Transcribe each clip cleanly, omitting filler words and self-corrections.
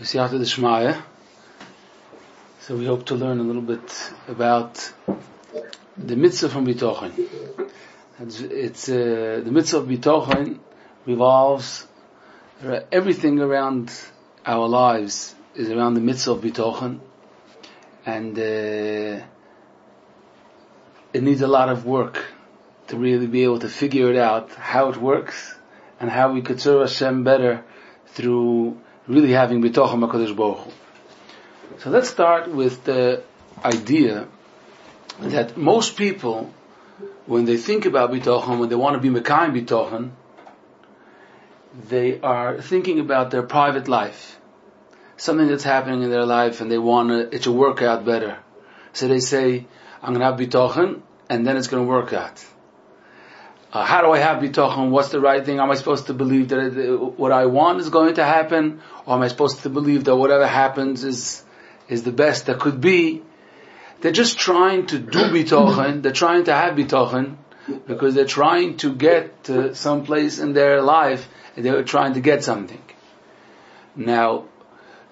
So we hope to learn a little bit about the mitzvah from Bitochen. The mitzvah of Bitochen revolves, everything around our lives is around the mitzvah of Bitochen, and it needs a lot of work to really be able to figure it out, how it works, and how we could serve Hashem better through really having Bitochen HaKadosh Baruch Hu. So let's start with the idea that most people, when they think about Bitochen, when they want to be Mekayim Bitochen, they are thinking about their private life, something that's happening in their life, and they want it to work out better. So they say, I'm going to have Bitochen, and then it's going to work out. How do I have Bitochen? What's the right thing? Am I supposed to believe that what I want is going to happen? Or am I supposed to believe that whatever happens is the best that could be? They're just trying to do Bitochen. They're trying to have Bitochen because they're trying to get to some place in their life, and they're trying to get something. Now,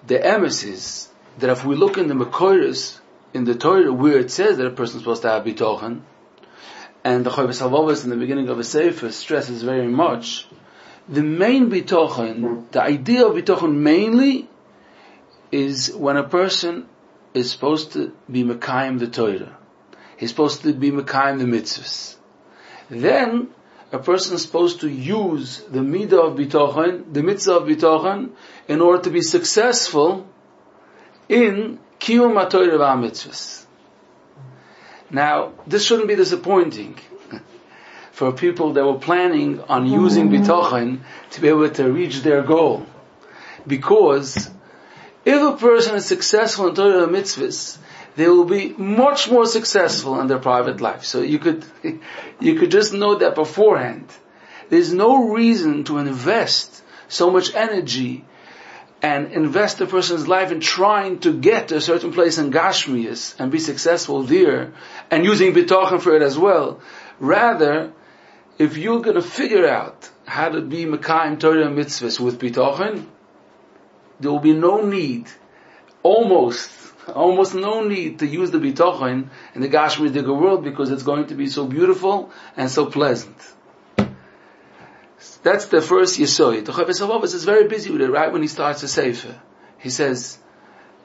the emes is that if we look in the Mekoros, in the Torah, where it says that a person is supposed to have Bitochen, and the Chovos HaLevavos in the beginning of a Sefer stresses very much, the main Bitochen, the idea of Bitochen mainly, is when a person is supposed to be Mekayim the Torah. He's supposed to be Mekayim the mitzvahs. Then, a person is supposed to use the midah of Bitochen, the mitzvah of Bitochen, in order to be successful in Kiyum HaTorah v'ha-mitzvahs. Now, this shouldn't be disappointing for people that were planning on using Bitochen to be able to reach their goal. Because if a person is successful in Torah mitzvahs, they will be much more successful in their private life. So you could just know that beforehand. There's no reason to invest so much energy and invest a person's life in trying to get to a certain place in Gashmias and be successful there, and using Bitochen for it as well. Rather, if you're going to figure out how to be Mekayim Torah mitzvahs with Bitochen, there will be no need, almost no need to use the Bitochen in the Gashmias Digger world, because it's going to be so beautiful and so pleasant. That's the first Yesod. The Chovos HaLevavos is very busy with it right when he starts the Sefer. He says,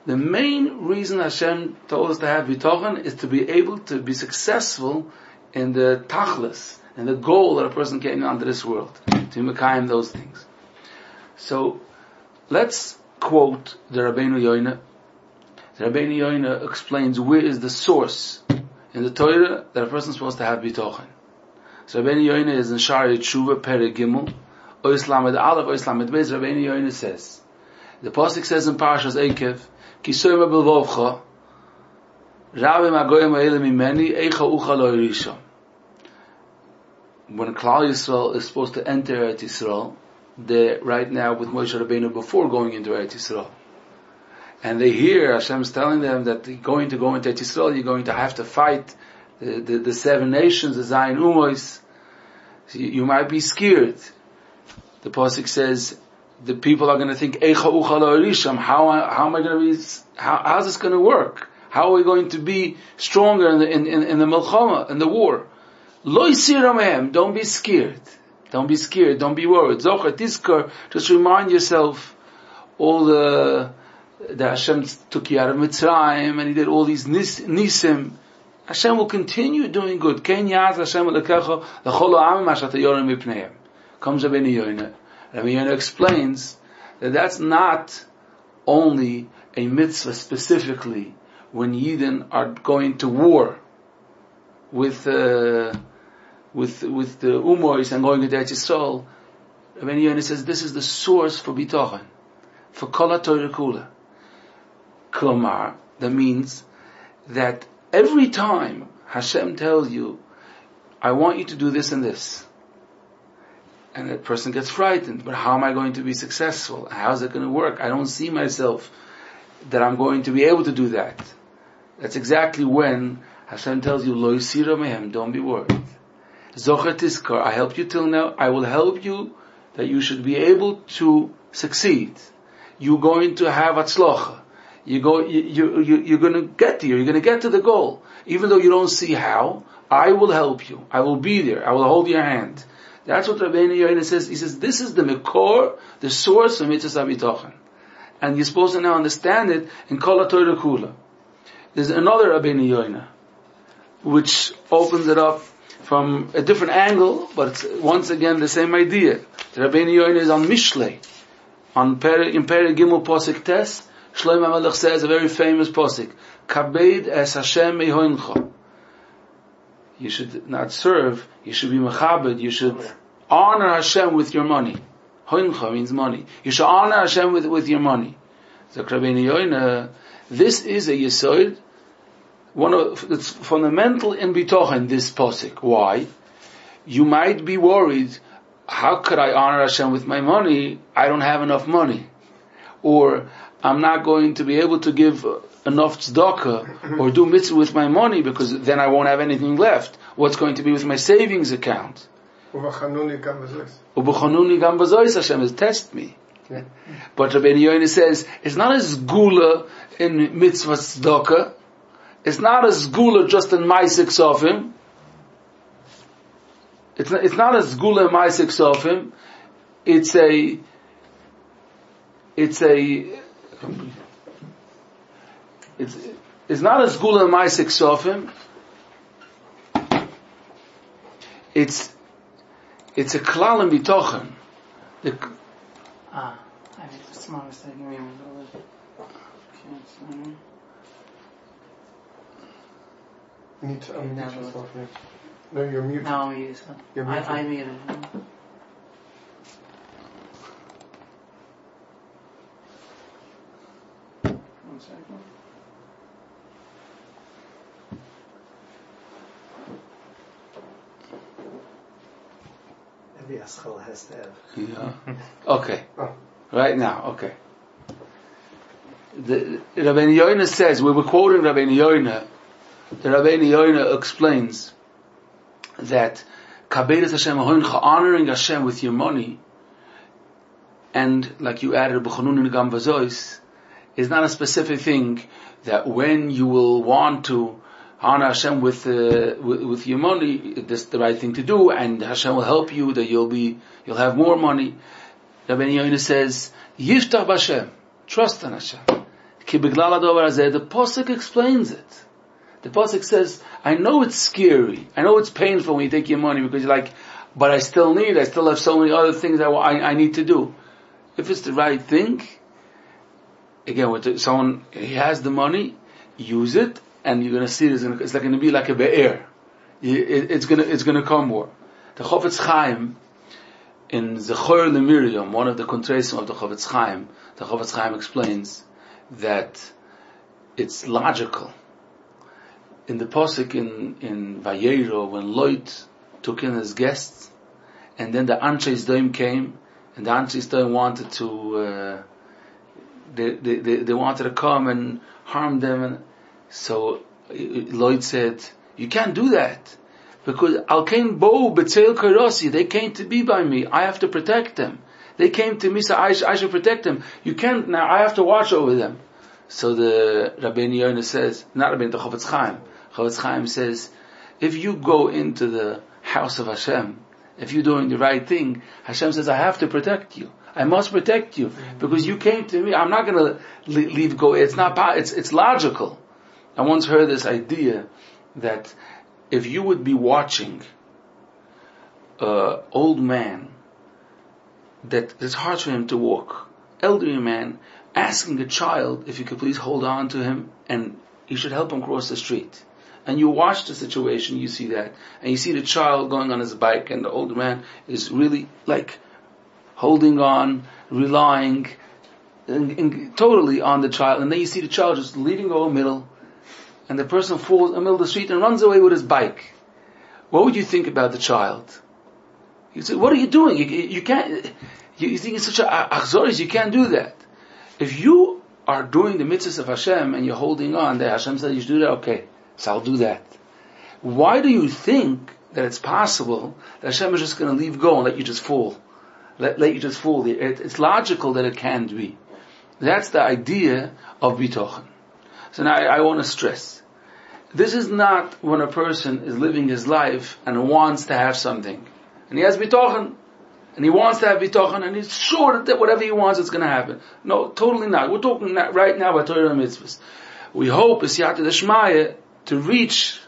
the main reason Hashem told us to have Bitochen is to be able to be successful in the Tachlis, in the goal that a person came onto this world, to Mekayim those things. So, let's quote the Rabbeinu Yoina. The Rabbeinu Yoina explains where is the source in the Torah that a person is supposed to have Bitochen. So Rabbeinu Yoina is in Shari Tshuva Perek Gimel, Ois Lamed Aleph, Ois Lamed Beis. Rabbeinu Yoina says, the pasuk says in Parshas Eikev, Ki soima b'lvovcha, Rabbi Magoyim ha'elim imeni, Eicha ucha lo yirisha. When Klal Yisrael is supposed to enter Eretz Yisrael, they're right now with Moshe Rabbeinu before going into Eretz Yisrael. And they hear Hashem's telling them that you're going to go into Eretz Yisrael, you're going to have to fight the seven nations, the Zayin Umois. You might be scared. The pasuk says the people are going to think, Eicha ucha lo yirisham. How am I going to be? How's this going to work? How are we going to be stronger in the milchama, in the war? Lo yisira mehem. Don't be scared. Don't be scared. Don't be worried. Zocher tiskar. Just remind yourself all the Hashem took you out of Mitzrayim, and He did all these nisim. Hashem will continue doing good. Ken yaz Hashem lekecha l'chol ha'amim asher tayorim mipneihem. Comes Rabbeinu Yoina. Rabbeinu Yoina explains that that's not only a mitzvah specifically when Yidden are going to war with the Umois and going to Eretz Yisrael. Rabbeinu Yoina says this is the source for Bitochen, for Kol HaTorah Kula. Klomar, that means that every time Hashem tells you, I want you to do this and this, and that person gets frightened, but how am I going to be successful? How is it going to work? I don't see myself that I'm going to be able to do that. That's exactly when Hashem tells you, Lo yisira mehem, don't be worried. Zocher tiskar, I helped you till now, I will help you that you should be able to succeed. you're going to have atzlocha. You're going to get there. You're going to get to the goal. Even though you don't see how, I will help you. I will be there. I will hold your hand. That's what Rabbeinu Yoina says. He says, this is the Mekor, the source of Mitzvah Bitochen. And you're supposed to now understand it in Kol HaTorah Kula. There's another Rabbeinu Yoina, which opens it up from a different angle, but it's once again the same idea. The Rabbeinu Yoina is on Mishlei. In Perek Gimel Posik Tes, Shlomo HaMelech says a very famous Posik, Kabed es Hashem mehoincha. You should not serve, you should be mechabed, you should honor Hashem with your money. Hoincha means money. You should honor Hashem with your money. So Rabbeinu Yoina, this is a yesod, it's fundamental in bitochen, this posik. Why? You might be worried, how could I honor Hashem with my money? I don't have enough money. Or, I'm not going to be able to give enough tzedakah or do mitzvah with my money because then I won't have anything left. What's going to be with my savings account? Ubachanuni gam bazois, Hashem has test me. Yeah. But Rabbeinu Yoina says, it's not as gula in mitzvah tzedakah. It's not as gula just in Maisik Sofim. It's not as gula in Maisik Sofim. It's not as gula in Maisik Sofim. It's a klal in bitochen. I made a small mistake. You need to unmute yourself. Yeah. No, you're muted. Now I'm muted. You're muted. I muted. One second. Every aschal has to have. Yeah. Okay. Right now, okay. The Rabbeinu Yoina says, we were quoting Rabbeinu Yoina. The Rabbeinu Yoina explains that Kabedas Hashem Hoincha, honoring Hashem with your money, and like you added, B'chanun Gam Vazois, is not a specific thing that when you will want to honor Hashem with your money, this is the right thing to do, and Hashem will help you, that you'll have more money. Rabbeinu Yoina says, Yiftach b'Hashem, trust in Hashem. Ki b'glal hadover hazeh, the Pasuk explains it. The Pasuk says, I know it's scary, I know it's painful when you take your money, because you're like, but I still have so many other things I need to do. If it's the right thing, again, with someone, he has the money, use it, and you're going to see it's going to be like a be'er. It's going to come more. The Chofetz Chaim, in Zechor LeMiriam, one of the Kontresim of the Chofetz Chaim explains that it's logical. In the Pasuk in Vayero, when Lot took in his guests, and then the Anshe Sdoim came, and the Anshe Sdoim wanted to, they wanted to come and harm them, and so Lloyd said, you can't do that, because Al Kain Bo B'Tzeil Kairasi, they came to be by me, I have to protect them. They came to me, so I should protect them. You can't, now I have to watch over them. So the Rabbeinu Yoina says, not Rabbeinu, the Chofetz Chaim says, if you go into the house of Hashem, if you're doing the right thing, Hashem says, I have to protect you. I must protect you, because you came to me. I'm not going to leave go. It's logical. I once heard this idea that if you would be watching an old man that it's hard for him to walk, elderly man, asking a child if you could please hold on to him and you should help him cross the street. And you watch the situation, you see that, and you see the child going on his bike, and the older man is really like holding on, relying and totally on the child, and then you see the child just leaving over middle, and the person falls in the middle of the street and runs away with his bike. What would you think about the child? You say, what are you doing? You can't, you think it's such a achzoris, you can't do that. If you are doing the mitzvahs of Hashem and you're holding on, that Hashem said you should do that, okay, so I'll do that. Why do you think that it's possible that Hashem is just going to leave go and let you just fall? Let you just fall. It's logical that it can't be. That's the idea of bitochen. So now I want to stress. This is not when a person is living his life and wants to have something. And he has bitochen. And he wants to have bitochen, and he's sure that whatever he wants is going to happen. No, totally not. We're talking right now about Torah and mitzvahs. We hope, is Siyata Deshmaya, to reach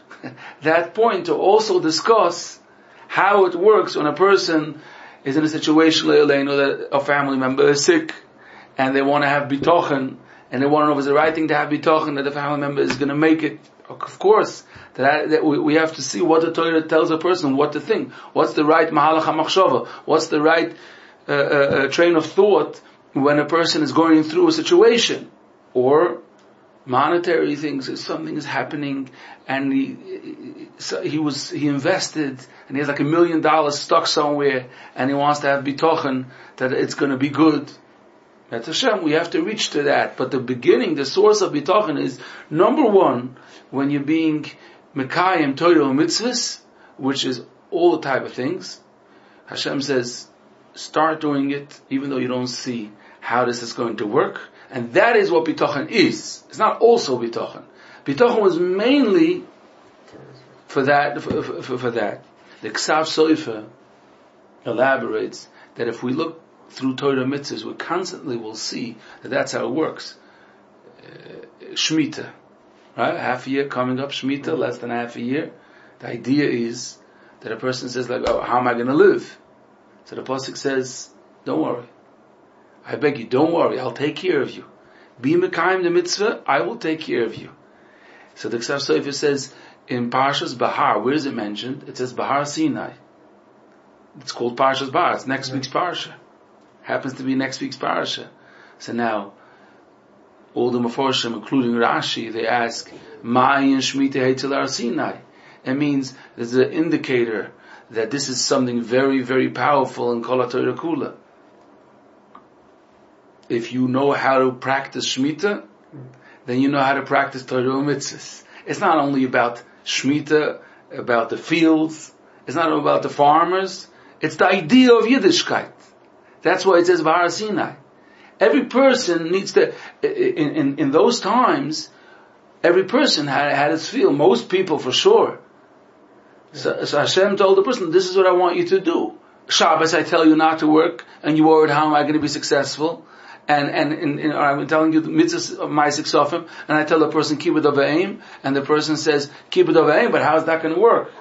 that point to also discuss how it works when a person is in a situation that a family member is sick, and they want to have bitochen, and they want to know if it's the right thing to have bitochen, that the family member is going to make it. Of course, that we have to see what the Torah tells a person, what to think. What's the right mahalach hamachshava? What's the right train of thought when a person is going through a situation? Or monetary things, if something is happening, and he invested, and he has like $1 million stuck somewhere, and he wants to have bitochen that it's going to be good. That's Hashem, we have to reach to that. But the beginning, the source of bitochen is, number one, when you're being mekayim Torah and mitzvahs, which is all the type of things, Hashem says, start doing it, even though you don't see how this is going to work. And that is what bitochen is. It's not also bitochen. Bitochen was mainly for that. For that. The Ksav Soifer elaborates that if we look through Torah mitzvahs, we constantly will see that that's how it works. Shemitah, right? Half a year coming up, Shemitah, less than half a year. The idea is that a person says like, oh, how am I going to live? So the Pasuk says, don't worry. I beg you, don't worry, I'll take care of you. Be mekayim the mitzvah, I will take care of you. So the Ksav Sofer says, in Parshas Bahar, where is it mentioned? It says Bahar Sinai. It's called Parshas Bahar, it's next week's Parsha. Happens to be next week's Parsha. So now, all the Meforshim, including Rashi, they ask, Ma'ayin Shemitah Heitzil Har Sinai. It means there's an indicator that this is something very, very powerful in Kol HaTorah Kula. If you know how to practice Shemitah, then you know how to practice Torah and Mitzvahs. It's not only about Shemitah, about the fields, it's not about the farmers, it's the idea of Yiddishkeit. That's why it says Bahar Sinai. Every person needs to, in those times, every person had his field, most people for sure. So Hashem told the person, this is what I want you to do. Shabbos I tell you not to work, and you worried how am I going to be successful? And I'm telling you the mitzvahs of my siksofim, and I tell the person keep it over aim, and the person says keep it over aim, but how is that going to work?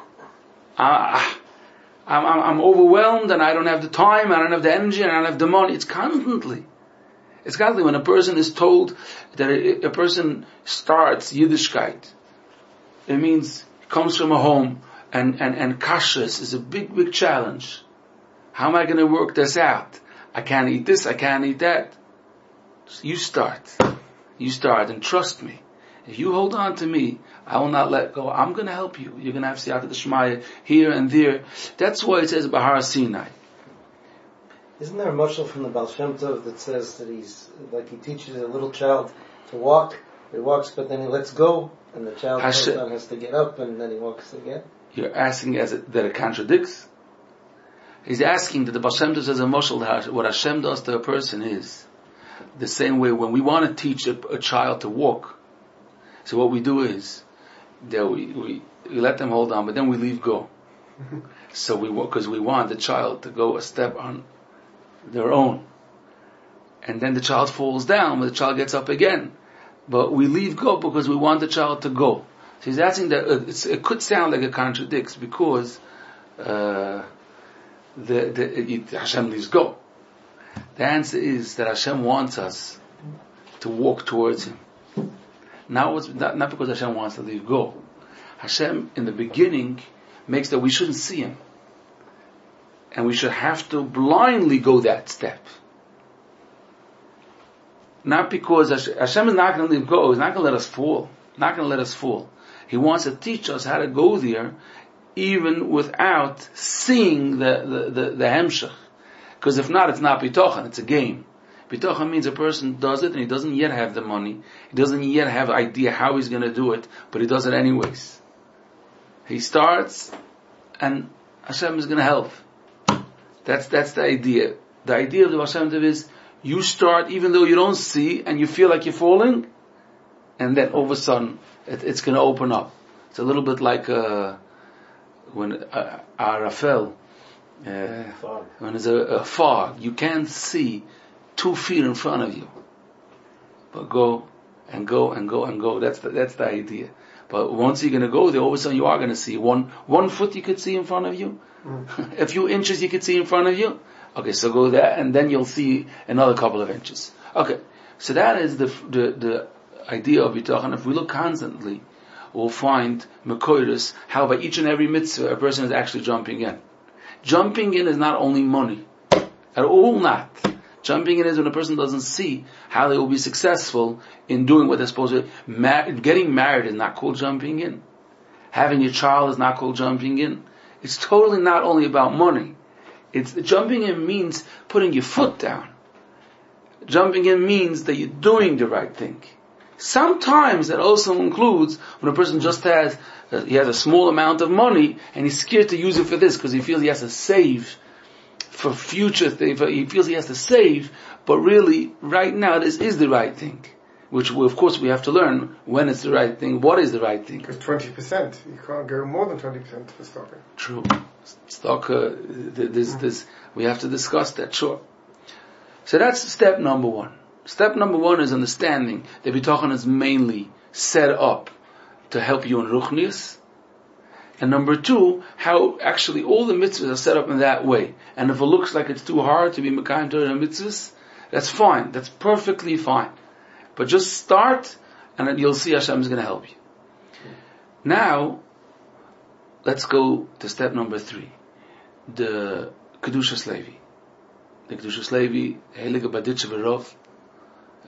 I'm overwhelmed, and I don't have the time, I don't have the energy, and I don't have the money. It's constantly when a person is told that a person starts Yiddishkeit, it means he comes from a home, and kashrus is a big, big challenge. How am I going to work this out? I can't eat this, I can't eat that. So you start, and trust me. If you hold on to me, I will not let go. I'm going to help you. You're going to have Siyata D'Shmaya here and there. That's why it says Bahar Sinai. Isn't there a mashal from the Baal Shem Tov that says that he teaches a little child to walk, he walks but then he lets go, and the child has to get up and then he walks again? You're asking that it contradicts? He's asking that the Baal Shem Tov says a mashal, what Hashem does to a person is the same way when we want to teach a child to walk. So what we do is that we let them hold on, but then we leave go. So we walk because we want the child to go a step on their own, and then the child falls down, but the child gets up again. But we leave go because we want the child to go. So he's asking that it could sound like it contradicts because Hashem leaves go. The answer is that Hashem wants us to walk towards Him. Not because Hashem wants to leave go. Hashem, in the beginning, makes that we shouldn't see Him. And we should have to blindly go that step. Not because Hashem is not going to leave go. He's not going to let us fall. Not going to let us fall. He wants to teach us how to go there even without seeing the hemshech. Because if not, it's not bitochen, it's a game. Bitochen means a person does it and he doesn't yet have the money. He doesn't yet have an idea how he's going to do it, but he does it anyways. He starts and Hashem is going to help. That's the idea. The idea of the Hashem is You start even though you don't see and you feel like you're falling, and then all of a sudden it's going to open up. It's a little bit like when Arafel, when there's a fog, you can't see 2 feet in front of you, but go and go and go and go. That's the idea. But once you're going to go there, all of a sudden you are going to see one foot you could see in front of you, a few inches you could see in front of you. Okay, so go there, and then you'll see another couple of inches. Okay, so that is the idea of bitachon. If we look constantly, we'll find mekoiros, how by each and every mitzvah a person is actually jumping in. Jumping in is not only money, at all not. Jumping in is when a person doesn't see how they will be successful in doing what they're supposed to. Getting married is not called jumping in. Having a child is not called jumping in. It's totally not only about money. It's jumping in means putting your foot down. Jumping in means that you're doing the right thing. Sometimes that also includes when a person just has a small amount of money and he's scared to use it for this because he feels he has to save for future things. He feels he has to save, but really, right now, this is the right thing. Which, of course, we have to learn when it's the right thing. What is the right thing? Because 20%, you can't go more than 20% for stocking. True. Stock, we have to discuss that, sure. So that's step number 1. Step number 1 is understanding that bitachon is mainly set up to help you in ruchnius. And number 2, how actually all the mitzvahs are set up in that way. And if it looks like it's too hard to be mekayim Torah mitzvahs, that's fine. That's perfectly fine. But just start, and then you'll see Hashem is going to help you. Now, let's go to step number 3. The Kedushas Levi. The Kedushas Levi, Heilige Baditche Berov,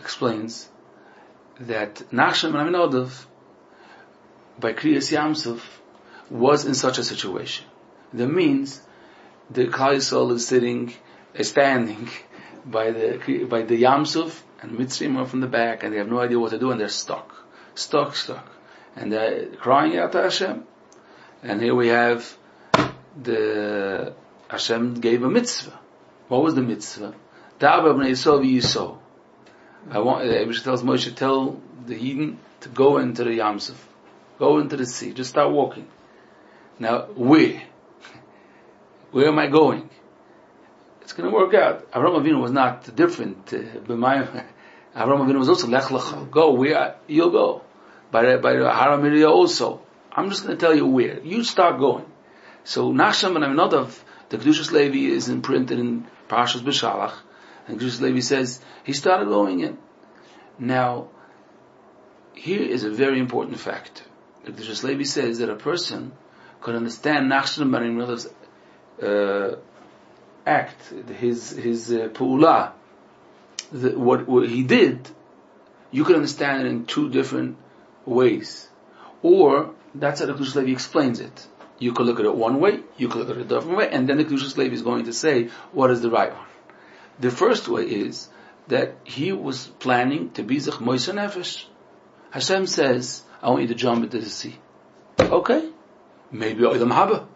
explains that Nachshon ben Aminadav, by Kriyas Yamsuf, was in such a situation. That means the Klal Yisrael is standing by the Yamsuf, and Mitzrayim are from the back, and they have no idea what to do, and they're stuck. And they're crying out to Hashem. And here we have the Hashem gave a mitzvah. What was the mitzvah? Da'aba b'nei Yisrael v'Yisrael. Abishai tells Moshe, tell the heathen to go into the Yamsuf, go into the sea, just start walking. Now, where am I going? It's going to work out. Avraham Avinu was not different. Avraham Avinu was also lech lecha. Go where you'll go. By the Har HaMoriah also. I'm just going to tell you where. You start going. So Nachshon ben Aminadav, the Kedushas Levi is imprinted in Parashas B'Shalach, and Kedushas Levi says he started going in. Now, here is a very important fact. The Kedushas Levi says that a person could understand Nachshon ben Aminadav's act, his pu'ula, what he did. You could understand it in 2 different ways, or that's how the Kedushas Levi explains it. You could look at it one way, you could look at it a different way, and then the Kedushas Levi is going to say what is the right one. The first way is that he was planning to be Zech Moiser Nefesh. Hashem says, I want you to jump into the sea. Okay, maybe Olam Haba.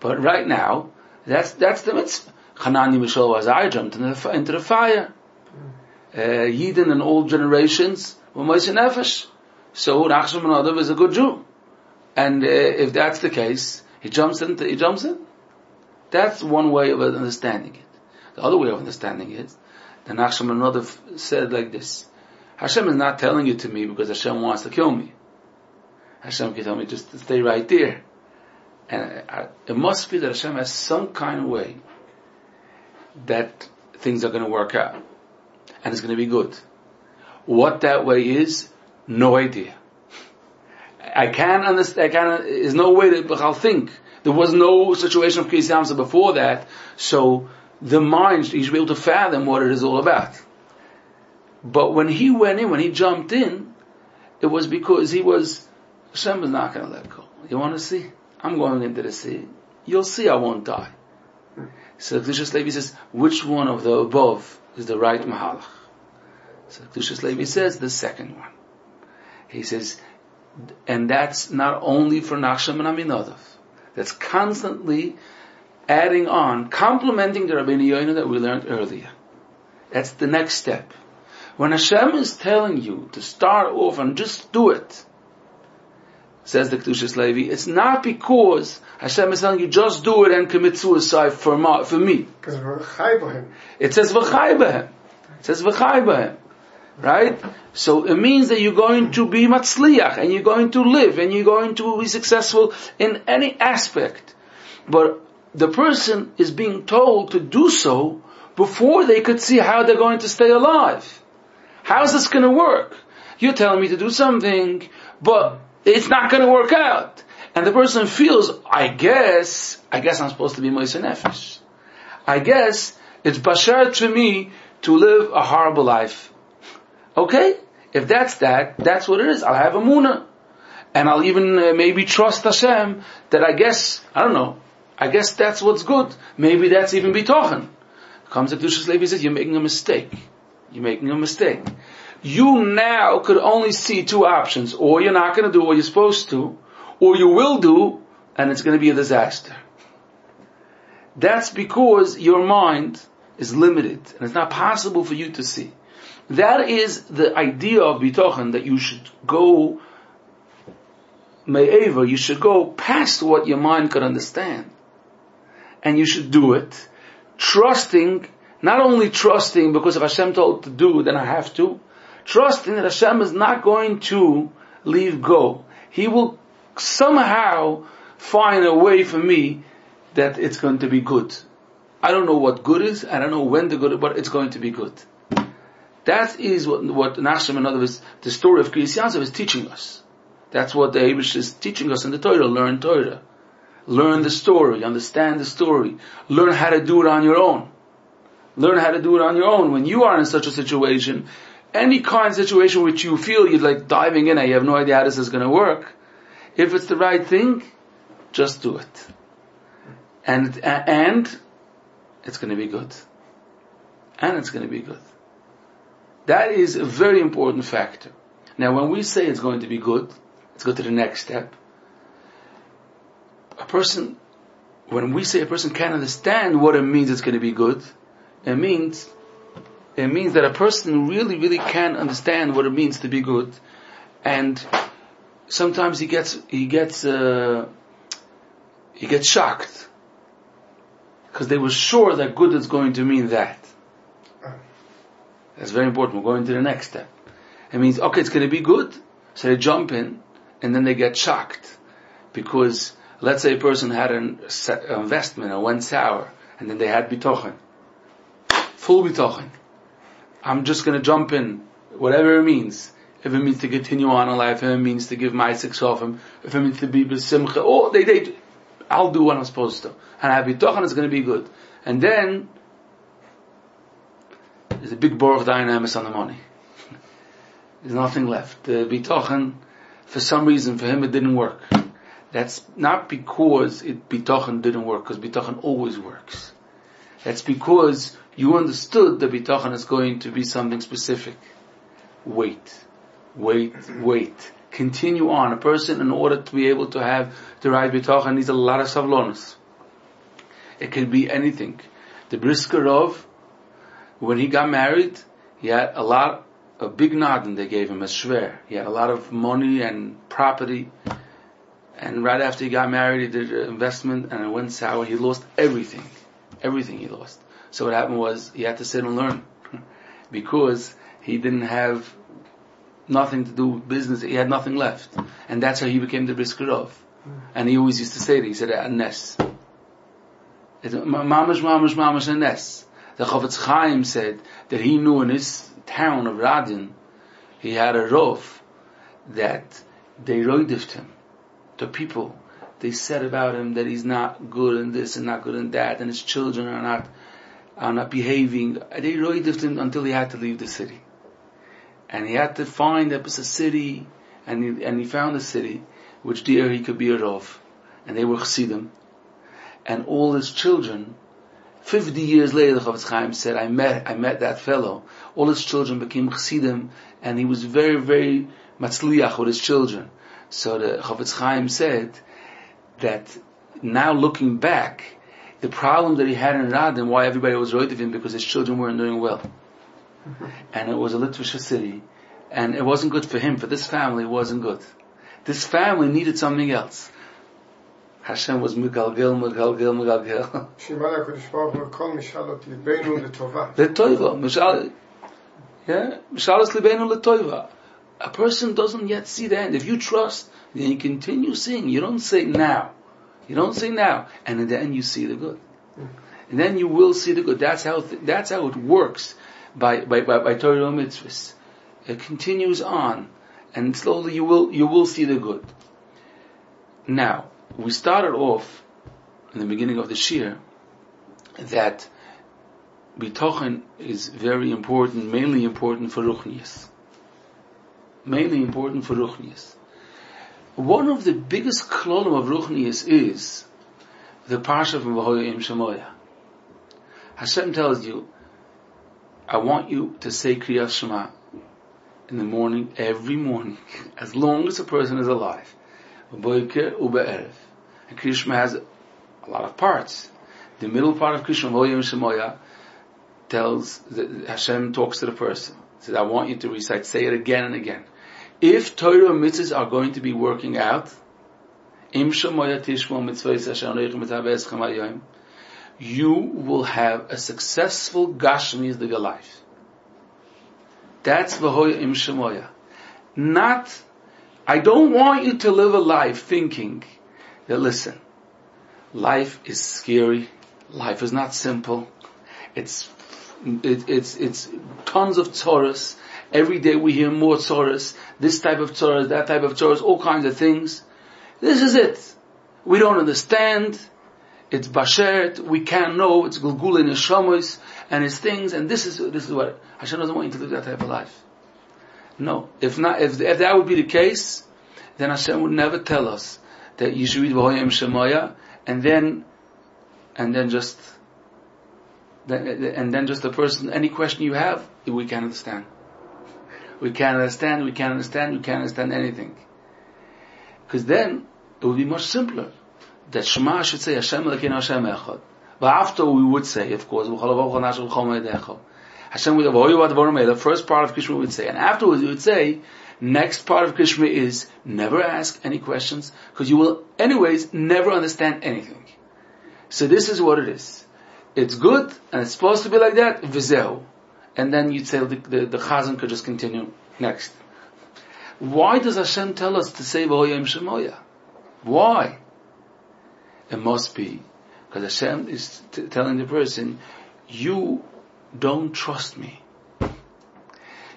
But right now, that's the mitzvah. Hanani Mishal was I jumped into the fire. Yidden in all generations were Moiser Nefesh. So Nachshon ben Aminadav is a good Jew. And if that's the case, he jumps in. That's one way of understanding it. The other way of understanding it, the Nachshon ben Aminadav said like this: Hashem is not telling you to me because Hashem wants to kill me. Hashem can tell me just to stay right there. And it must be that Hashem has some kind of way that things are going to work out. And it's going to be good. What that way is, no idea. I can't understand, there's no way that I'll think. There was no situation of Kriyas Yamsuf before that, so the mind, he should be able to fathom what it is all about. But when he went in, when he jumped in, it was because Hashem was not going to let go. You want to see? I'm going into the sea. You'll see I won't die. So Kedushas Levi says, which one of the above is the right mahalach? So Kedushas Levi says, the second one. He says, and that's not only for Nachshon ben Aminadav. That's constantly adding on, complementing the Rabbeinu Yoina that we learned earlier. That's the next step. When Hashem is telling you to start off and just do it, says the Kedushas Levi, it's not because Hashem is telling you just do it and commit suicide for me. Because we're chai b'hem. It says v'chai b'hem. It says v'chai b'hem. Right? So it means that you're going to be matzliach, and you're going to live, and you're going to be successful in any aspect. But the person is being told to do so before they could see how they're going to stay alive. How's this going to work? You're telling me to do something, but it's not going to work out. And the person feels, I guess I'm supposed to be Moisei Nefesh. I guess it's bashar to me to live a horrible life. Okay? If that's what it is. I'll have Emunah. And I'll even maybe trust Hashem that I guess that's what's good. Maybe that's even bitochen. Comes the Kedushas Levi says, you're making a mistake. You now could only see two options. Or you're not going to do what you're supposed to, or you will do, and it's going to be a disaster. That's because your mind is limited, and it's not possible for you to see. That is the idea of bitochen, that you should go me'eva, you should go past what your mind could understand. And you should do it, not only trusting because if Hashem told to do, then I have to, trusting that Hashem is not going to leave go. He will somehow find a way for me that it's going to be good. I don't know what good is, I don't know when the good is, but it's going to be good. That is what Hashem, in other words, the story of Kriyas Yasov is teaching us. That's what the Eibush is teaching us in the Torah. Learn Torah. Learn the story, understand the story. Learn how to do it on your own. When you are in such a situation, any kind of situation which you feel you're like diving in and you have no idea how this is going to work, if it's the right thing, just do it. And it's going to be good. That is a very important factor. Now when we say it's going to be good, let's go to the next step. When we say a person can't understand what it means it's going to be good, it means that a person really, really can understand what it means to be good, and sometimes he gets shocked because they were sure that good is going to mean that. That's very important. We're going to the next step. It means, okay, it's going to be good, so they jump in, and then they get shocked because let's say a person had an investment and went sour, and then they had bitochen, full bitochen. I'm just going to jump in, whatever it means. If it means to continue on in life, if it means to give my six off him, if it means to be b'simcha, I'll do what I'm supposed to. And I have bitochen, it's going to be good. And then, there's a big baruch dynamics on the money. There's nothing left. The bitochen, for some reason, for him it didn't work. That's not because bitochen didn't work, because bitochen always works. That's because you understood that bitochen is going to be something specific. Wait. Continue on. A person, in order to be able to have the right bitochen, needs a lot of savlonos. It can be anything. The Brisker Rov, when he got married, he had a big nadin they gave him as shver. He had a lot of money and property. And right after he got married, he did an investment and it went sour. He lost everything. Everything he lost. So what happened was, he had to sit and learn. Because he didn't have nothing to do with business. He had nothing left. And that's how he became the Brisker Rov. And he always used to say that. He said, a nes. Mamash, a nes. The Chofetz Chaim said that he knew in his town of Radin, he had a Rov that they roidifed him. The people, they said about him that he's not good in this and not good in that, and his children are not behaving. They roidifed him until he had to leave the city. And he had to find a city, and he found a city, which there he could be a Rov. And they were Chassidim. And all his children, 50 years later, the Chofetz Chaim said, I met that fellow. All his children became Chassidim, and he was very, very matzliach with his children. So the Chofetz Chaim said that now looking back, the problem that he had in Radin, why everybody was roid of him, because his children weren't doing well. and it was a Litvish city, and it wasn't good for him. For this family, it wasn't good. This family needed something else. Hashem was megalgel. Shemala Kodesh Baruch Hu kol mishalot libeinu letova. Letova, mishalos libeinu letova. A person doesn't yet see the end. If you trust, then you continue seeing. You don't say now. And in the end you see the good. And then you will see the good. That's how it works by Torah mitzvahs. It continues on, and slowly you will see the good. Now, we started off in the beginning of the shir that bitochen is very important, mainly important for ruchnius. One of the biggest klolim of ruchnius is the parsha from V'hoya im Shemoya. Hashem tells you, I want you to say Kriyas Shema in the morning, every morning, as long as a person is alive. U'boiker u'be'erev. And Kriyas Shema has a lot of parts. The middle part of Kriyas Shema, V'hoya im Shemoya, Hashem talks to the person. He says, I want you to recite, say it again and again. If Torah mitzvahs are going to be working out, im Shemoya tishmo mitzvahs asher anoich mitzaves chem hayom, you will have a successful Gashmi Yizdeg life. That's V'hoya im Shemoya. I don't want you to live a life thinking that, listen, life is scary, life is not simple, it's tons of tzoros. Every day we hear more tzoros, this type of tzoros, that type of tzoros, all kinds of things. This is it. We don't understand. It's bashert. We can't know. It's gulgul in neshamos and his things. And this is what Hashem doesn't want you to live that type of life. No, if that would be the case, then Hashem would never tell us that you should read V'hoya im Shemoya and then just the person, any question you have, we can't understand. We can't understand anything. Because then, it would be much simpler. That Shema should say, Hashem Elokeinu Hashem Echad. But after we would say, of course, Hashem would have the first part of Krishma would say. And afterwards we would say, next part of Krishma is, never ask any questions, because you will anyways never understand anything. So this is what it is. It's good, and it's supposed to be like that, vizehu. And then you'd say the Chazan could just continue next. Why does Hashem tell us to say V'hoya im Shemoya? Why? It must be because Hashem is telling the person, you don't trust me.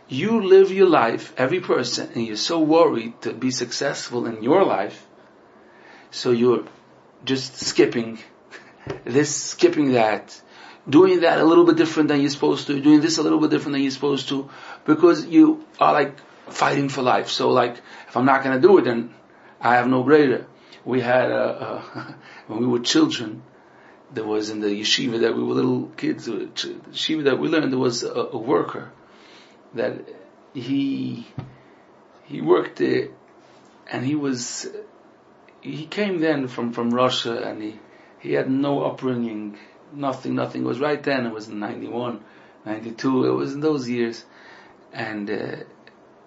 You live your life, every person, and you're so worried to be successful in your life, so you're just skipping this, skipping that, doing that a little bit different than you're supposed to, doing this a little bit different than you're supposed to, because you are like fighting for life. So like, if I'm not going to do it, then I have no brainer. We had when we were children, there was in the yeshiva that we were little kids, the yeshiva that we learned, there was a worker that he worked there, and he came then from Russia, and he had no upbringing, nothing. It was right then, it was in 91, 92, it was in those years, and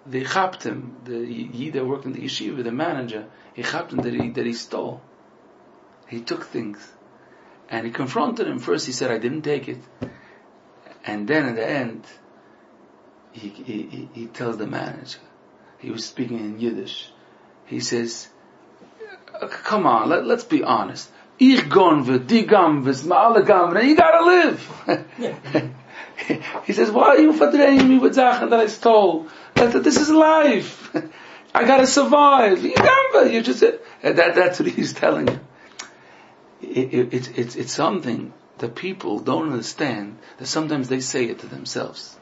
they chapped him, the Yid that worked in the yeshiva, the manager, he chapped him that he stole. He took things. And he confronted him. First he said, I didn't take it. And then at the end, he tells the manager, he was speaking in Yiddish, he says, come on, let's be honest. Ich gonve, die gamves, ma'ale gamve, you gotta live. He says, why are you verdrehing me with Sachen that I stole? This is life. I gotta survive. You just, that's what he's telling you. It's something that people don't understand, that sometimes they say it to themselves.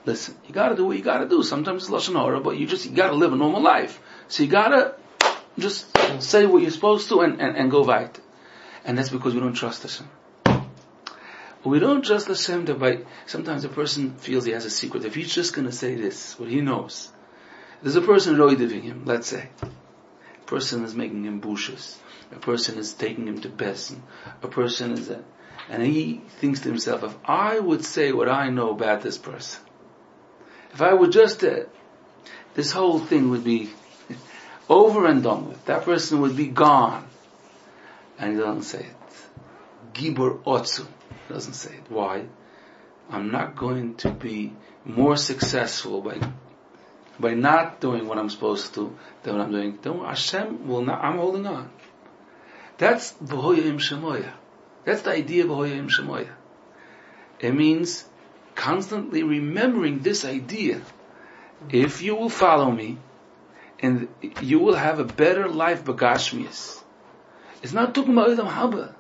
Listen, you gotta do what you gotta do. Sometimes it's Lashon Hara, but you gotta live a normal life. So you gotta just say what you're supposed to and go right. And that's because we don't trust Hashem. We don't trust Hashem sometimes a person feels he has a secret. If he's just gonna say this, what he knows. There's a person roidiving him, let's say. A person is making him bushes. A person is taking him to Besin. A person is and he thinks to himself, if I would say what I know about this person, If I would just, this whole thing would be over and done with. That person would be gone. And he doesn't say it. Gibor Otsu doesn't say it. Why? I'm not going to be more successful by not doing what I'm supposed to than what I'm doing. Hashem will not, I'm holding on. That's V'hoyim Shemoya. That's the idea of V'hoyim Shemoya. It means constantly remembering this idea. If you will follow me, and you will have a better life b'gashmias. It's not talking about Odom Haba.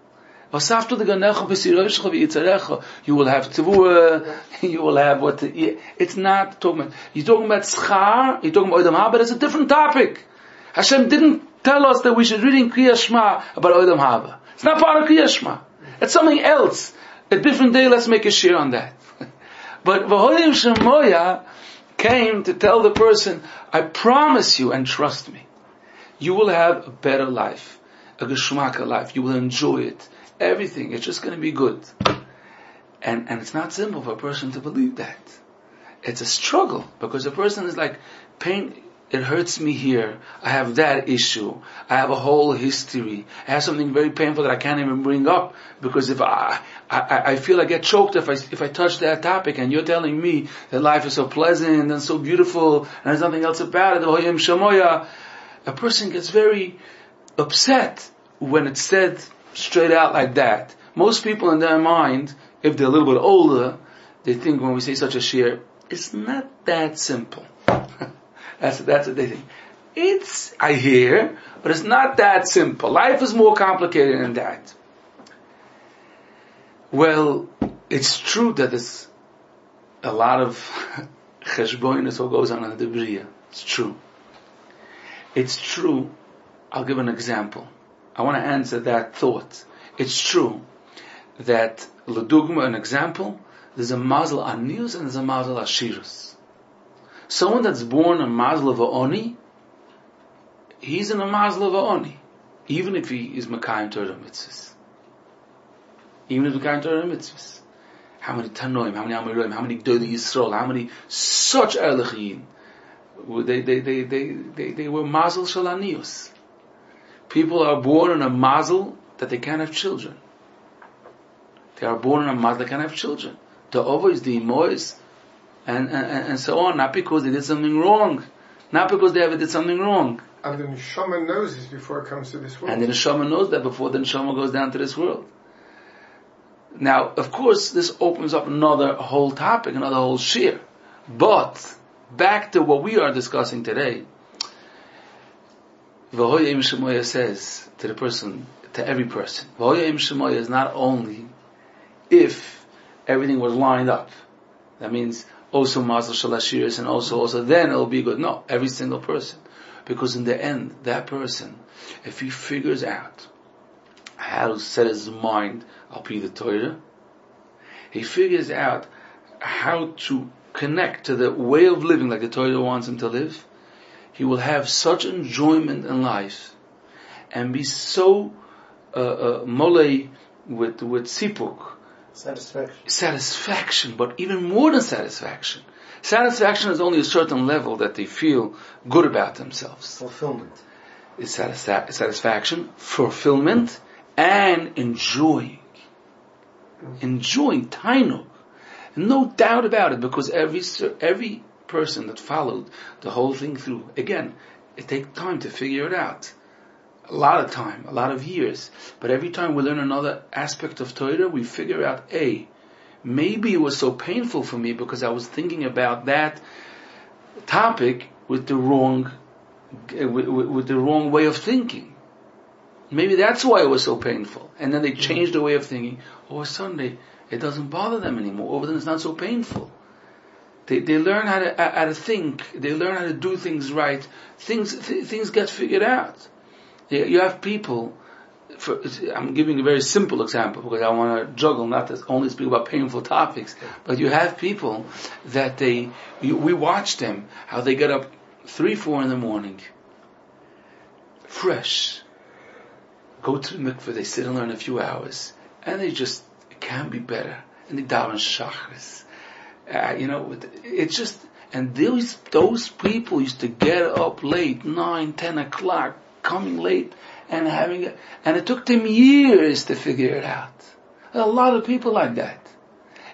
You will have tevuah, you will have what to eat. It's not talking about, you're talking about schar, you're talking about Odom Haba, it's a different topic. Hashem didn't tell us that we should read in Kriya Shema about Odom Haba. It's not part of Kriya Shema. It's something else. A different day, let's make a share on that. But V'hoyim Shemoya came to tell the person, I promise you and trust me, you will have a better life, a geschmacka life, you will enjoy it, everything, it's just going to be good. And it's not simple for a person to believe that. It's a struggle, because a person is like, pain, it hurts me here, I have that issue, I have a whole history, I have something very painful that I can't even bring up, because if I feel I get choked if I touch that topic, and you're telling me that life is so pleasant and so beautiful, and there's nothing else about it, V'hoyim Shemoya, a person gets very upset when it's said straight out like that. Most people in their mind, if they're a little bit older, they think when we say such a shir, it's not that simple. That's what they think. I hear, but it's not that simple. Life is more complicated than that. Well, it's true that there's a lot of cheshbonis what goes on in the Bria. It's true. It's true. I'll give an example. I want to answer that thought. It's true that, l'dugma, an example, there's a mazel anius and there's a mazel ashirus. Someone that's born a mazel of a oni, he's in a mazel of a oni, even if he is Mekayim Torah mitzvahs. Even if Mekayim Torah mitzvahs. How many Tanoim, how many Amiroim, how many Gdolei Yisrael, how many such Erlechiyim. They were mazel shel anius. People are born in a mazel that they can't have children. They are born in a mazel that can't have children. The ovos, the imois, and so on, not because they did something wrong, not because they ever did something wrong. And the neshama knows this before it comes to this world. And the neshama knows that before the neshama goes down to this world. Now, of course, this opens up another whole topic, another whole shir. But back to what we are discussing today. V'hoyim Shemoya says to the person, to every person, V'hoyim Shemoya is not only if everything was lined up. That means also mazel shel ashiris, and also then it'll be good. No, every single person. Because in the end, that person, if he figures out how to set his mind up to the Torah, he figures out how to connect to the way of living like the Torah wants him to live, he will have such enjoyment in life and be so molei with sipuk, satisfaction, but even more than satisfaction. Satisfaction is only a certain level that they feel good about themselves. Fulfillment. It's satisfaction, fulfillment, and enjoying. Enjoying, tainug. No doubt about it, because every person that followed the whole thing through, again, it takes time to figure it out. A lot of time, a lot of years. But every time we learn another aspect of Torah, we figure out, maybe it was so painful for me because I was thinking about that topic with the wrong way of thinking. Maybe that's why it was so painful. And then they changed the way of thinking. Sunday, it doesn't bother them anymore. Over then it's not so painful. They learn how to think. They learn how to do things right. Things get figured out. You have people. I'm giving a very simple example because I want to juggle, not to only speak about painful topics. But you have people that we watch them, how they get up 3-4 in the morning, fresh, go to the mikveh, they sit and learn a few hours, and they just, it can't be better. And they daven shachris. It's just, And those people used to get up late, 9, 10 o'clock, coming late and having it. And it took them years to figure it out. A lot of people like that.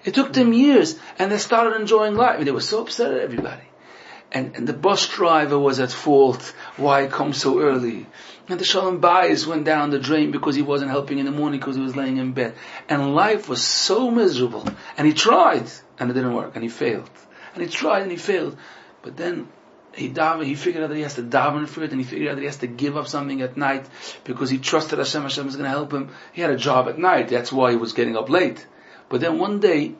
It took them years, and they started enjoying life. They were so upset at everybody. And the bus driver was at fault. Why come so early? And the Shalom Bayis went down the drain because he wasn't helping in the morning because he was laying in bed. And life was so miserable. And he tried, and it didn't work, and he failed. And he tried, and he failed. But then he figured out that he has to daven for it, and he figured out that he has to give up something at night because he trusted Hashem. Hashem was going to help him. He had a job at night. That's why he was getting up late. But then one day,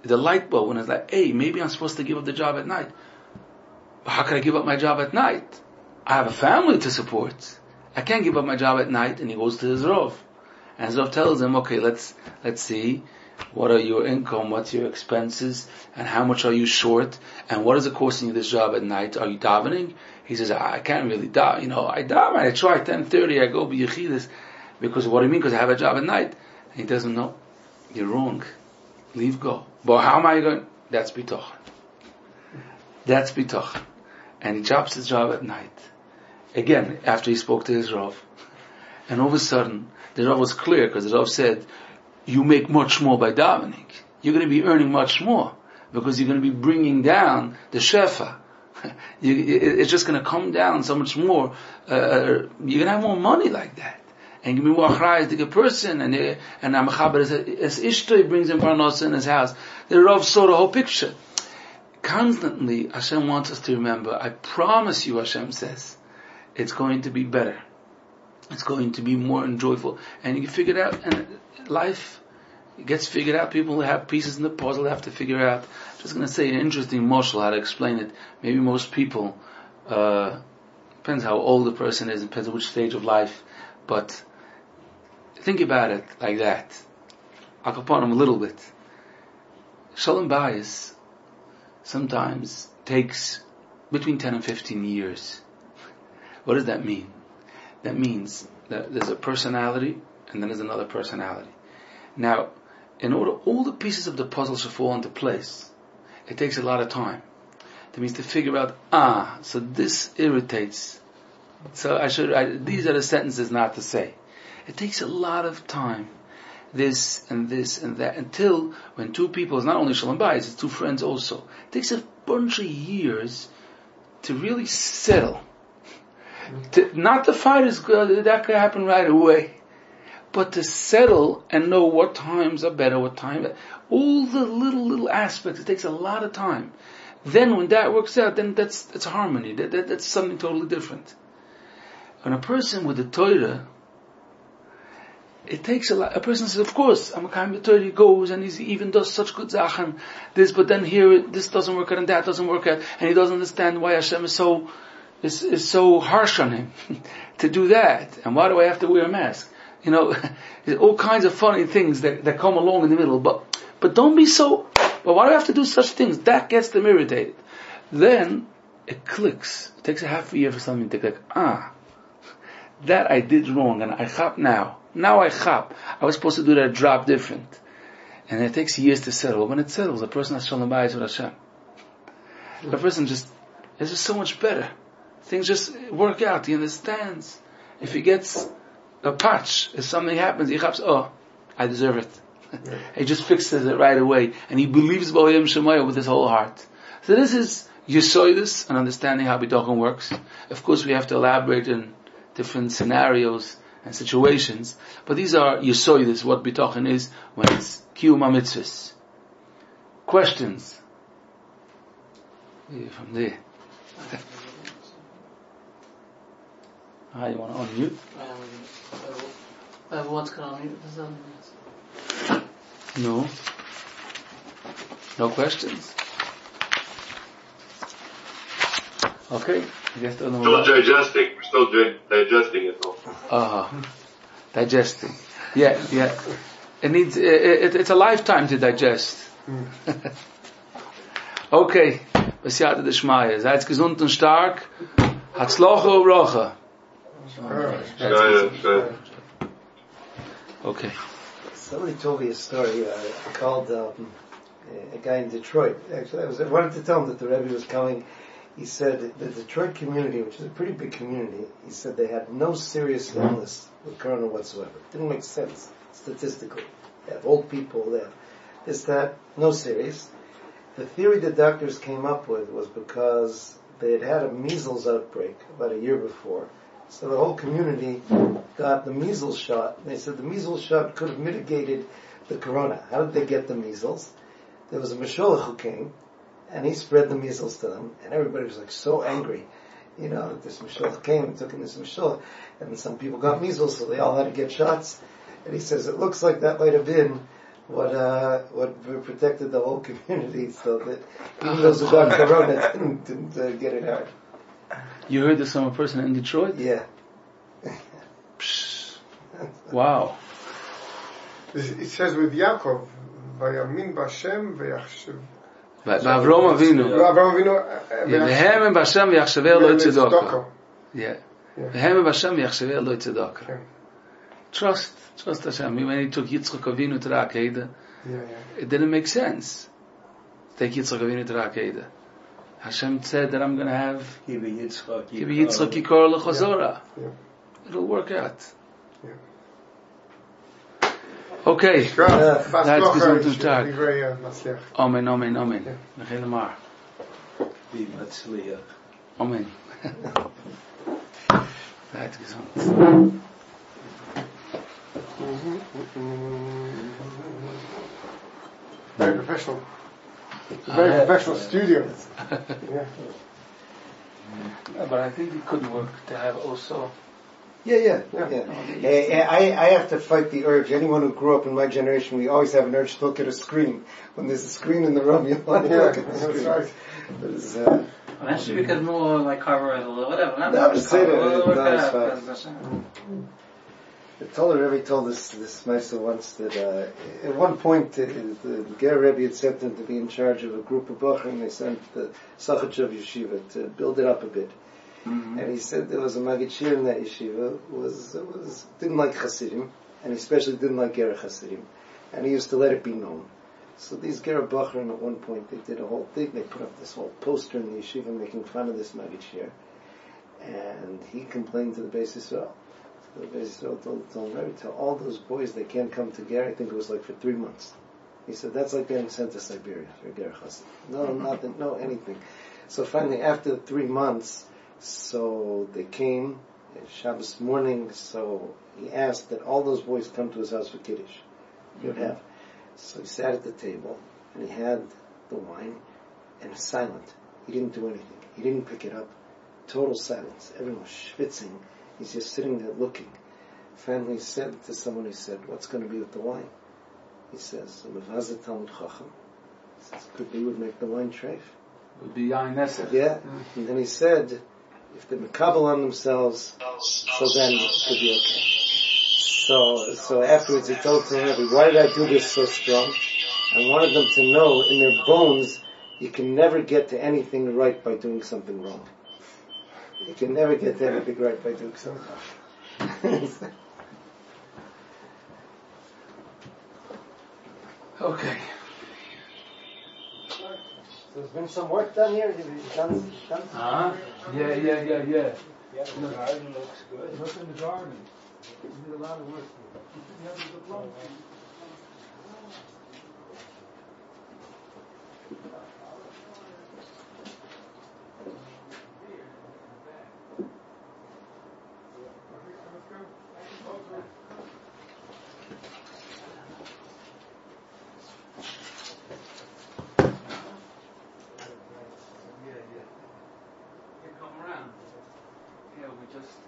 the light bulb went, and it's like, hey, maybe I'm supposed to give up the job at night. But how can I give up my job at night? I have a family to support. I can't give up my job at night. And he goes to his Rav. And his Rav tells him, okay, let's see. What are your income? What's your expenses? And how much are you short? And what is it costing you this job at night? Are you davening? He says, I can't really daven. I daven. I try 10:30. I go be yechidus. Because what do you mean? Because I have a job at night. And he doesn't know. You're wrong. Leave go. But how am I going? That's bitochen. That's bitochen. And he drops his job at night. Again, after he spoke to his Rav. And all of a sudden, the Rav was clear, because the Rav said, you make much more by davening. You're going to be earning much more, because you're going to be bringing down the shefa. It's just going to come down so much more. You're going to have more money like that. And you can be more achrayis, the good person, and Amachaber as Ishtay brings him parnasa in his house. The Rav saw the whole picture. Constantly, Hashem wants us to remember, I promise you, Hashem says, it's going to be better. It's going to be more enjoyable. And you can figure it out, and life gets figured out. People who have pieces in the puzzle have to figure out. I'm just going to say an interesting marshal, how to explain it. Maybe most people, depends how old the person is, depends on which stage of life, but think about it like that. I'll go upon him a little bit. Shalom Bayis sometimes takes between 10 and 15 years. What does that mean? That means that there's a personality and then there's another personality. Now, in order all the pieces of the puzzle should fall into place, it takes a lot of time. That means to figure out, so this irritates. So these are the sentences not to say. It takes a lot of time, this and this and that, until when two people, it's not only Shalom Bayis, it's two friends also. It takes a bunch of years to really settle. Not the fight is good, that could happen right away. But to settle and know what times are better, what time, all the little aspects, it takes a lot of time. Then when that works out, then that's harmony. That's something totally different. When a person with the Torah, it takes a lot. A person says, of course, I'm a kind of Torah, he goes and he even does such good zachen, this, but then here, this doesn't work out and that doesn't work out, and he doesn't understand why Hashem is so harsh on him to do that. And why do I have to wear a mask? All kinds of funny things that come along in the middle, but don't be so, but why do I have to do such things? That gets them irritated. Then, it clicks. It takes a half a year for something to click. That I did wrong, and I chap now. Now I chap. I was supposed to do that drop different. And it takes years to settle. When it settles, a person has Shalom Bayis with Hashem. The person it's just so much better. Things just work out. He understands. If he gets a patch, if something happens, he chaps, I deserve it. Yeah. He just fixes it right away. And he believes B'Oyim Shemaya with his whole heart. So this is Yesoidus, and understanding how B'Tochen works. Of course, we have to elaborate in different scenarios and situations, but these are Yesoidus, what B'Tochen is when it's Kiyum HaMitzvahs. Questions? From there. You want to unmute? What's going on mute? No questions? Okay. I guess still digesting. We're still digesting it all. Digesting. Yeah. It needs. It's a lifetime to digest. Okay. B'siyata d'shmaya. Seid gesund und stark. Hatzlocha u'brocha. Okay. Somebody told me a story. I called a guy in Detroit. Actually, I wanted to tell him that the Rebbe was coming. He said the Detroit community, which is a pretty big community, he said they had no serious illness with corona whatsoever. It didn't make sense statistically. They have old people, they have this, that, no serious. The theory the doctors came up with was because they had had a measles outbreak about a year before. So the whole community got the measles shot. They said the measles shot could have mitigated the corona. How did they get the measles? There was a Masholach who came, and he spread the measles to them, and everybody was like so angry, that this Masholach came and took in this Masholach, and some people got measles, so they all had to get shots. And he says it looks like that might have been what protected the whole community, so that even those who got corona didn't get it hard. You heard this from a person in Detroit? Yeah. Wow. It says with Yaakov, Vayamin B'Hashem v'yachshav. V'Avrom Avinu. V'hem B'Hashem v'yachshaveh lo tzedakah. Yeah. V'hem B'Hashem v'yachshaveh lo tzedakah. Trust Hashem. When he took Yitzchak Avinu to the Akedah, it didn't make sense. Take Yitzchak Avinu to the Akedah. Hashem said that I'm going to have Kibi Yitzchak Yikor L'Chazorah. It'll work out. Okay. That's gesund Tag. Amen. Nachin Lamar. Amen. That's gesund. Very professional. Very professional studio. Yeah. But I think it could work to have also. Yeah. I have to fight the urge. Anyone who grew up in my generation, we always have an urge to look at a screen. When there's a screen in the room, you want to look at the screen. Right. But that should be because more like cover it a little, whatever. Not no, just say that. The Toller Rebbe told this Meister once that at one point the Ger Rebbe had sent him to be in charge of a group of Bachrim. They sent the Sachachav Yeshiva to build it up a bit. Mm-hmm. And he said there was a Magid in that yeshiva didn't like Hasidim, and he especially didn't like Ger Hasidim, and he used to let it be known. So these Ger Bachrim at one point they did a whole thing. They put up this whole poster in the yeshiva making fun of this Magid, and he complained to the Beis Yisrael. So the Beis Yisrael told him, tell all those boys they can't come to Ger. I think it was like for 3 months. He said that's like getting sent to Siberia for Ger Hasid. No, nothing, no anything. So finally, after 3 months. So they came Shabbos morning. So he asked that all those boys come to his house for Kiddush. He would have. So he sat at the table and he had the wine and was silent. He didn't do anything. He didn't pick it up. Total silence. Everyone was schwitzing. He's just sitting there looking. Finally he said to someone, he said, "What's going to be with the wine?" He says, "Levazet Talmud Chacham." He says, "Could we would make the wine treif?" It would be Yain Nesef. Yeah. And then he said, if they makabel on themselves, so then it could be okay. So afterwards he told to Rebbe, why did I do this so strong? I wanted them to know in their bones, you can never get to anything right by doing something wrong. You can never get to anything right by doing something wrong. Okay. So there's been some work done here. Done? Yeah. Yeah, the garden looks good. Look in the garden. You did a lot of work here. You have a good lunch. Just